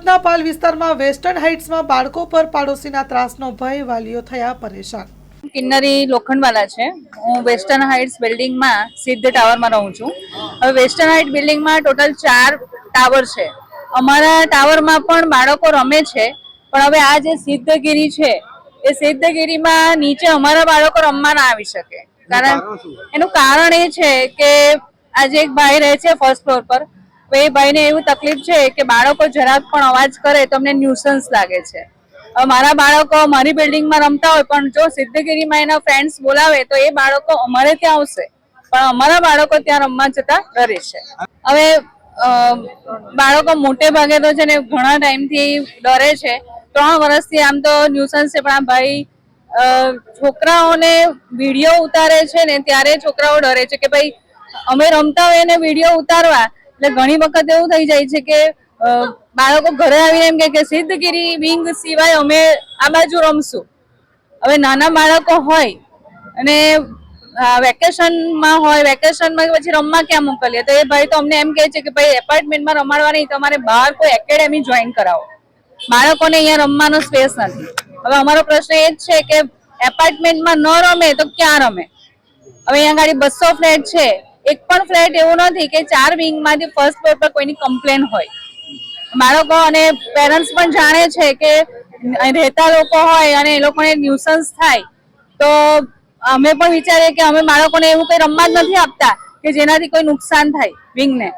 સુરતના પાલ વિસ્તારમાં વેસ્ટર્ન હાઇટ્સમાં બાળકો પર પાડોશીના ત્રાસનો ભય, વાલીઓ થયા પરેશાન। કિન્નરી લોખંડવાલા છે। હું વેસ્ટર્ન હાઇટ્સ બિલ્ડિંગમાં સિદ્ધ ટાવરમાં રહું છું। હવે વેસ્ટર્ન હાઇટ બિલ્ડિંગમાં ટોટલ 4 ટાવર છે। અમારા ટાવરમાં પણ બાળકો રમે છે, પણ હવે આ જે સિદ્ધગીરી છે એ સિદ્ધગીરીમાં નીચે અમારા બાળકો રમવા ના આવી શકે। એનું કારણ એ છે કે આજે એક ભાઈ રહે છે ફર્સ્ટ ફ્લોર પર। એ ભાઈને એવું તકલીફ છે કે બાળકો જરાક પણ અવાજ કરે તો અમને ન્યુસન્સ લાગે છે। મારા બાળકો મારી બિલ્ડિંગમાં રમતા હોય, પણ જો સિદ્ધગીરીમાં એના ફ્રેન્ડ્સ બોલાવે તો એ બાળકો અમારે ત્યાં આવશે, પણ અમારા બાળકો ત્યાં રમવા જતા ડરે છે। હવે બાળકો મોટે ભાગે તો છે ને ઘણા ટાઈમથી ડરે છે। 3 વર્ષથી આમ તો ન્યુસન્સ છે, પણ આ ભાઈ છોકરાઓને વિડીયો ઉતારે છે ને ત્યારે છોકરાઓ ડરે છે કે ભાઈ અમે રમતા હોય ને વિડીયો ઉતારવા, એટલે ઘણી વખત એવું થઈ જાય છે કે બાળકો ઘરે આવીને એમ કે સિદ્ધગીરી વિંગ સિવાય અમે આ બાજુ રમશું। હવે નાના બાળકો હોય અને વેકેશનમાં હોય, વેકેશનમાં પછી રમવા ક્યાં મોકલીએ? તો એ ભાઈ તો અમને એમ કહે છે કે ભાઈ એપાર્ટમેન્ટમાં રમાડવા નહીં, તમારે બહાર કોઈ એકેડેમી જોઈન કરાવો, બાળકોને અહીંયા રમવાનો સ્પેસ નથી। હવે અમારો પ્રશ્ન એ જ છે કે એપાર્ટમેન્ટમાં ન રમે તો ક્યાં રમે? હવે અહીંયા ગાડી 200 ફ્લેટ છે, એક પણ ફ્લેટ એવું નથી કે 4 વિંગમાંથી ફર્સ્ટ ફ્લોર પર કોઈની કમ્પ્લેન હોય। બાળકો અને પેરેન્ટ્સ પણ જાણે છે કે રહેતા લોકો હોય અને એ લોકોને ન્યુસન્સ થાય, તો અમે પણ વિચારીએ કે અમે બાળકોને એવું કંઈ રમવા જ નથી આપતા કે જેનાથી કોઈ નુકસાન થાય વિંગને।